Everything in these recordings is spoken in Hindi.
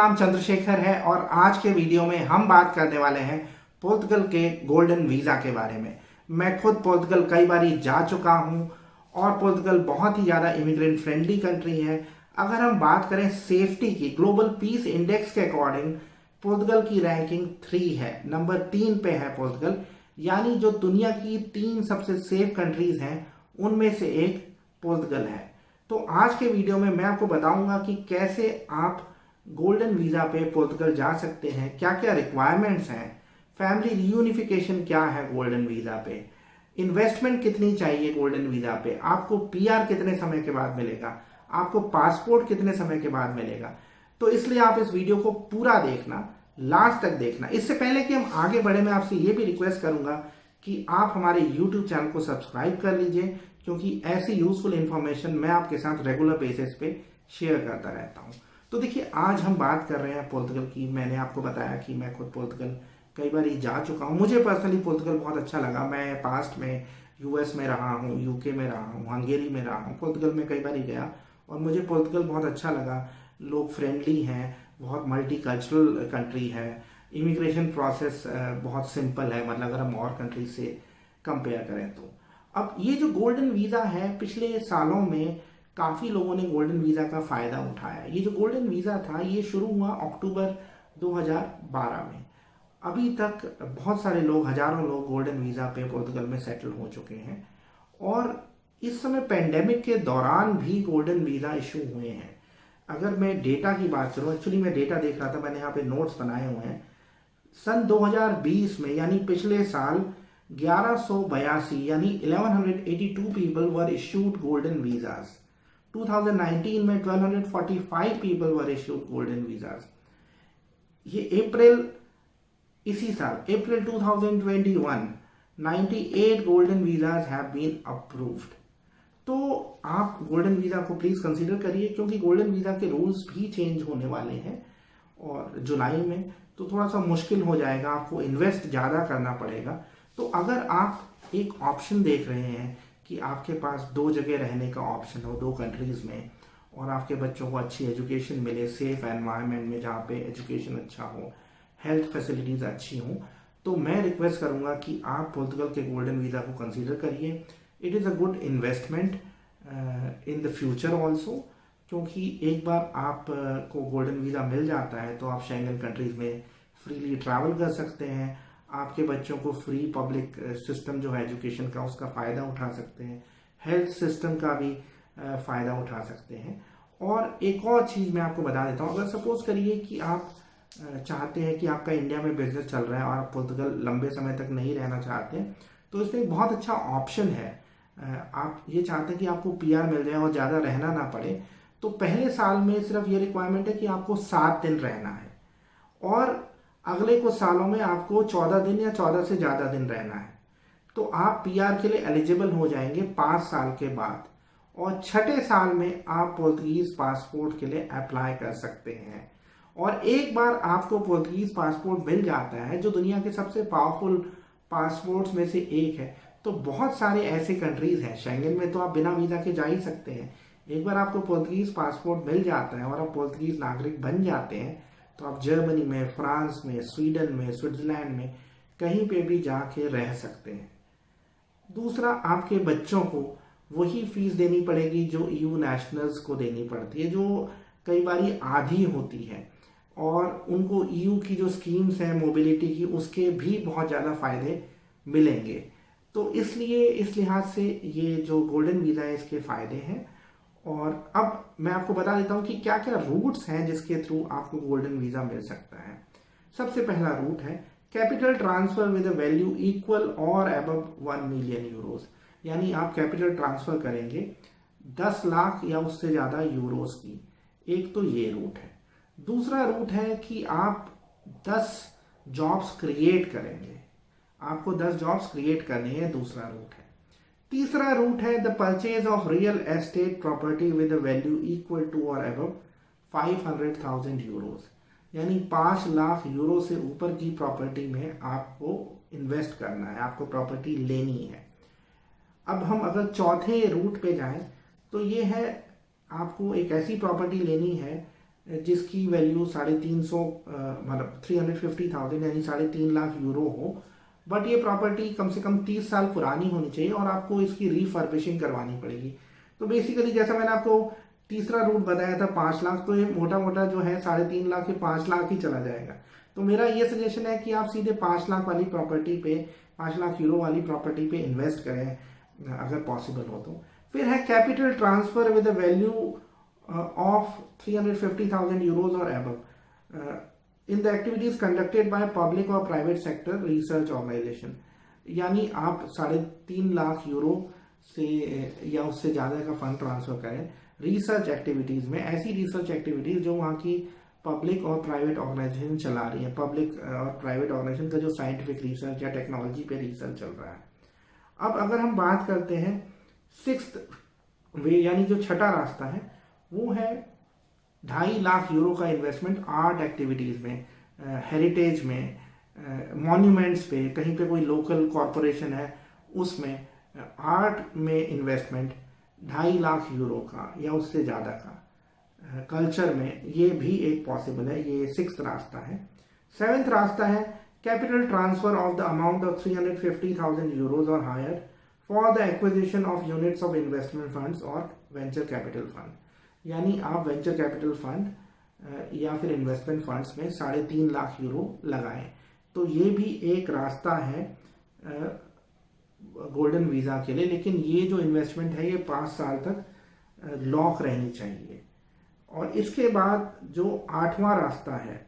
नाम चंद्रशेखर है और आज के वीडियो में हम बात करने वाले हैं पोर्तुगल के गोल्डन वीज़ा के बारे में। मैं खुद पोर्तुगल कई बार जा चुका हूं और पोर्तुगल बहुत ही ज़्यादा इमिग्रेंट फ्रेंडली कंट्री है। अगर हम बात करें सेफ्टी की, ग्लोबल पीस इंडेक्स के अकॉर्डिंग पोर्तुगल की रैंकिंग 3 है, नंबर 3 पे है पोर्तुगल। यानी जो दुनिया की 3 सबसे सेफ कंट्रीज हैं उनमें से एक पोर्तुगल है। तो आज के वीडियो में मैं आपको बताऊंगा कि कैसे आप गोल्डन वीज़ा पे पोर्तुगल जा सकते हैं, क्या क्या रिक्वायरमेंट्स हैं, फैमिली रियूनिफिकेशन क्या है गोल्डन वीज़ा पे, इन्वेस्टमेंट कितनी चाहिए गोल्डन वीज़ा पे, आपको पीआर कितने समय के बाद मिलेगा, आपको पासपोर्ट कितने समय के बाद मिलेगा। तो इसलिए आप इस वीडियो को पूरा देखना, लास्ट तक देखना। इससे पहले कि हम आगे बढ़े, मैं आपसे ये भी रिक्वेस्ट करूंगा कि आप हमारे YouTube चैनल को सब्सक्राइब कर लीजिए, क्योंकि ऐसी यूजफुल इंफॉर्मेशन मैं आपके साथ रेगुलर बेसिस पे शेयर करता रहता हूँ। तो देखिए, आज हम बात कर रहे हैं पोर्तुगल की। मैंने आपको बताया कि मैं खुद पोर्तुगल कई बार ही जा चुका हूँ। मुझे पर्सनली पोर्तुगल बहुत अच्छा लगा। मैं पास्ट में यूएस में रहा हूँ, यूके में रहा हूँ, हंगेरी में रहा हूँ, पोर्तुगल में कई बार ही गया और मुझे पोर्तुगल बहुत अच्छा लगा। लोग फ्रेंडली हैं, बहुत मल्टी कल्चरल कंट्री है, इमिग्रेशन प्रोसेस बहुत सिंपल है, मतलब अगर हम और कंट्री से कंपेयर करें तो। अब ये जो गोल्डन वीज़ा है, पिछले सालों में काफ़ी लोगों ने गोल्डन वीज़ा का फ़ायदा उठाया। ये जो गोल्डन वीज़ा था ये शुरू हुआ अक्टूबर 2012 में। अभी तक बहुत सारे लोग, हजारों लोग गोल्डन वीज़ा पे पोर्तुगल में सेटल हो चुके हैं और इस समय पेंडेमिक के दौरान भी गोल्डन वीज़ा इशू हुए हैं। अगर मैं डेटा की बात करूं, एक्चुअली मैं डेटा देख रहा था, मैंने यहाँ पे नोट्स बनाए हुए हैं। सन 2020 में यानी पिछले साल 1182 यानी 1182 people were issued golden visas. 2019 में 1245 people were issued golden visas. ये इसी साल April 2021 98 golden visas have been approved. तो आप गोल्डन वीज़ा को प्लीज़ कंसीडर करिए, क्योंकि गोल्डन वीज़ा के रूल्स भी चेंज होने वाले हैं और जुलाई में, तो थोड़ा सा मुश्किल हो जाएगा, आपको इन्वेस्ट ज़्यादा करना पड़ेगा। तो अगर आप एक ऑप्शन देख रहे हैं कि आपके पास 2 जगह रहने का ऑप्शन हो 2 कंट्रीज़ में और आपके बच्चों को अच्छी एजुकेशन मिले, सेफ एनवायरनमेंट में जहाँ पे एजुकेशन अच्छा हो, हेल्थ फैसिलिटीज़ अच्छी हों, तो मैं रिक्वेस्ट करूँगा कि आप पोर्तुगल के गोल्डन वीज़ा को कंसीडर करिए। It is a good investment in the future also, क्योंकि एक बार आप को गोल्डन वीज़ा मिल जाता है तो आप शेंगन कंट्रीज़ में फ्रीली ट्रैवल कर सकते हैं। आपके बच्चों को फ्री पब्लिक सिस्टम जो है एजुकेशन का, उसका फ़ायदा उठा सकते हैं, हेल्थ सिस्टम का भी फ़ायदा उठा सकते हैं। और एक और चीज़ मैं आपको बता देता हूँ, अगर सपोज करिए कि आप चाहते हैं कि आपका इंडिया में बिजनेस चल रहा है और आप पोर्तुगल लंबे समय तक नहीं रहना चाहते हैं, तो इसमें एक बहुत अच्छा ऑप्शन है। आप ये चाहते हैं कि आपको पीआर मिल जाए और ज़्यादा रहना ना पड़े, तो पहले साल में सिर्फ ये रिक्वायरमेंट है कि आपको 7 दिन रहना है और अगले कुछ सालों में आपको 14 दिन या 14 से ज़्यादा दिन रहना है। तो आप पीआर के लिए एलिजिबल हो जाएंगे 5 साल के बाद और छठे साल में आप पोर्तुगीज पासपोर्ट के लिए अप्लाई कर सकते हैं। और एक बार आपको पोर्तुगीज पासपोर्ट मिल जाता है, जो दुनिया के सबसे पावरफुल पासपोर्ट्स में से एक है, तो बहुत सारे ऐसे कंट्रीज हैं शेंगन में, तो आप बिना वीज़ा के जा ही सकते हैं। एक बार आपको पोर्तुगीज पासपोर्ट मिल जाता है और आप पोर्तुगीज नागरिक बन जाते हैं, तो आप जर्मनी में, फ्रांस में, स्वीडन में, स्विट्जरलैंड में कहीं पे भी जाके रह सकते हैं। दूसरा, आपके बच्चों को वही फीस देनी पड़ेगी जो ईयू नेशनल्स को देनी पड़ती है, जो कई बार आधी होती है, और उनको ईयू की जो स्कीम्स हैं मोबिलिटी की, उसके भी बहुत ज़्यादा फायदे मिलेंगे। तो इसलिए इस लिहाज से ये जो गोल्डन वीज़ा है इसके फ़ायदे हैं। और अब मैं आपको बता देता हूँ कि क्या क्या रूट्स हैं जिसके थ्रू आपको गोल्डन वीज़ा मिल सकता है। सबसे पहला रूट है capital transfer with a value equal और अबव 1 मिलियन यूरोस। यानी आप कैपिटल ट्रांसफ़र करेंगे 10 लाख या उससे ज़्यादा यूरोस की। एक तो ये रूट है। दूसरा रूट है कि आप 10 जॉब्स क्रिएट करेंगे, आपको 10 जॉब्स क्रिएट करनी है, दूसरा रूट है। तीसरा रूट है the purchase of real estate property with a value equal to और अबव 500,000 यूरोस। यानी 5 लाख यूरो से ऊपर की प्रॉपर्टी में आपको इन्वेस्ट करना है, आपको प्रॉपर्टी लेनी है। अब हम अगर चौथे रूट पे जाएं तो ये है, आपको एक ऐसी प्रॉपर्टी लेनी है जिसकी वैल्यू 350 मतलब 350,000 यानी 3.5 लाख यूरो हो, बट ये प्रॉपर्टी कम से कम 30 साल पुरानी होनी चाहिए और आपको इसकी रिफर्बिशिंग करवानी पड़ेगी। तो बेसिकली जैसा मैंने आपको तीसरा रूट बताया था 5 लाख, तो ये मोटा मोटा जो है 3.5 लाख या 5 लाख ही चला जाएगा। तो मेरा ये सजेशन है कि आप सीधे 5 लाख वाली प्रॉपर्टी पे, 5 लाख यूरो वाली प्रॉपर्टी पे इन्वेस्ट करें अगर पॉसिबल हो तो। फिर है capital transfer with a value of 350,000 euros or above in the activities conducted by public or private sector research organisation. यानी आप 3.5 लाख यूरो से या उससे ज्यादा का फंड ट्रांसफर करें रिसर्च एक्टिविटीज में, ऐसी रिसर्च एक्टिविटीज जो वहाँ की पब्लिक और प्राइवेट ऑर्गेनाइजेशन चला रही है। पब्लिक और प्राइवेट ऑर्गेनाइजेशन का जो साइंटिफिक रिसर्च या टेक्नोलॉजी पे रिसर्च चल रहा है। अब अगर हम बात करते हैं सिक्स्थ वे, यानी जो छठा रास्ता है, वो है 2.5 लाख यूरो का इन्वेस्टमेंट आर्ट एक्टिविटीज में, हेरिटेज में, मॉन्यूमेंट्स पे, कहीं पे कोई लोकल कॉरपोरेशन है उसमें आर्ट में इन्वेस्टमेंट 2.5 लाख यूरो का या उससे ज़्यादा का, कल्चर में, ये भी एक पॉसिबल है। ये सिक्स्थ रास्ता है। सेवेंथ रास्ता है capital transfer of the amount of 350,000 euros or higher for the acquisition of units of investment funds or venture capital fund. यानी आप वेंचर कैपिटल फंड या फिर इन्वेस्टमेंट फंड्स में 3.5 लाख यूरो लगाएं। तो ये भी एक रास्ता है गोल्डन वीजा के लिए, लेकिन ये जो इन्वेस्टमेंट है ये 5 साल तक लॉक रहनी चाहिए। और इसके बाद जो 8वां रास्ता है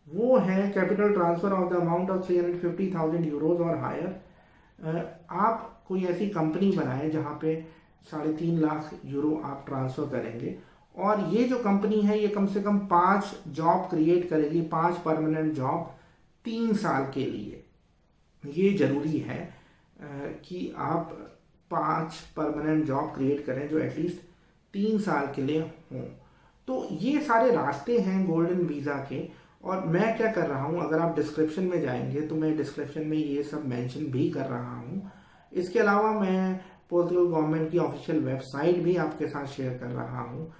वो है capital transfer of the amount of 350,000 euros or higher. आप कोई ऐसी कंपनी बनाए जहां पे 3.5 लाख यूरो आप ट्रांसफर करेंगे और ये जो कंपनी है ये कम से कम 5 जॉब क्रिएट करेगी, 5 परमानेंट जॉब 3 साल के लिए। ये जरूरी है कि आप 5 परमानेंट जॉब क्रिएट करें जो एटलीस्ट 3 साल के लिए हों। तो ये सारे रास्ते हैं गोल्डन वीजा के। और मैं क्या कर रहा हूँ, अगर आप डिस्क्रिप्शन में जाएंगे तो मैं डिस्क्रिप्शन में ये सब मेंशन भी कर रहा हूँ। इसके अलावा मैं पोर्तुगल गवर्नमेंट की ऑफिशियल वेबसाइट भी आपके साथ शेयर कर रहा हूँ।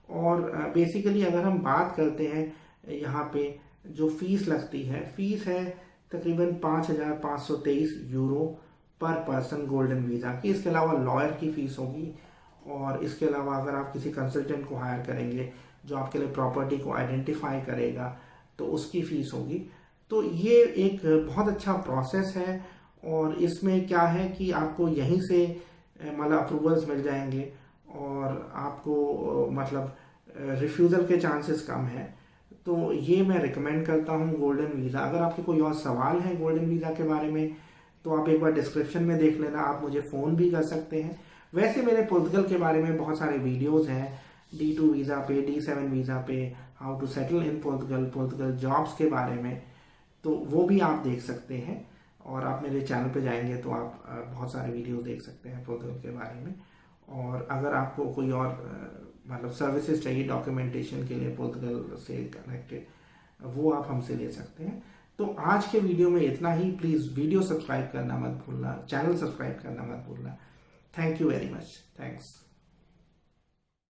और बेसिकली अगर हम बात करते हैं यहाँ पे जो फीस लगती है, फीस है तकरीबन 5,523 यूरो पर पर्सन गोल्डन वीजा की। इसके अलावा लॉयर की फीस होगी और इसके अलावा अगर आप किसी कंसल्टेंट को हायर करेंगे जो आपके लिए प्रॉपर्टी को आइडेंटिफाई करेगा तो उसकी फीस होगी। तो ये एक बहुत अच्छा प्रोसेस है और इसमें क्या है कि आपको यहीं से मतलब अप्रूवल्स मिल जाएंगे और आपको मतलब रिफ्यूज़ल के चांसेस कम हैं। तो ये मैं रिकमेंड करता हूँ गोल्डन वीज़ा। अगर आपके कोई और सवाल है गोल्डन वीज़ा के बारे में तो आप एक बार डिस्क्रिप्शन में देख लेना, आप मुझे फ़ोन भी कर सकते हैं। वैसे मेरे पोर्तुगल के बारे में बहुत सारे वीडियोस हैं, D2 वीज़ा पे, D7 वीज़ा पे, how to settle in Portugal, Portugal jobs के बारे में, तो वो भी आप देख सकते हैं। और आप मेरे चैनल पे जाएंगे तो आप बहुत सारे वीडियो देख सकते हैं पोर्तुगल के बारे में। और अगर आपको कोई और मतलब सर्विसेज चाहिए डॉक्यूमेंटेशन के लिए पोर्तुगल से कनेक्टेड, वो आप हमसे ले सकते हैं। तो आज के वीडियो में इतना ही। प्लीज़ वीडियो सब्सक्राइब करना मत भूलना, चैनल सब्सक्राइब करना मत भूलना। Thank you very much. Thanks.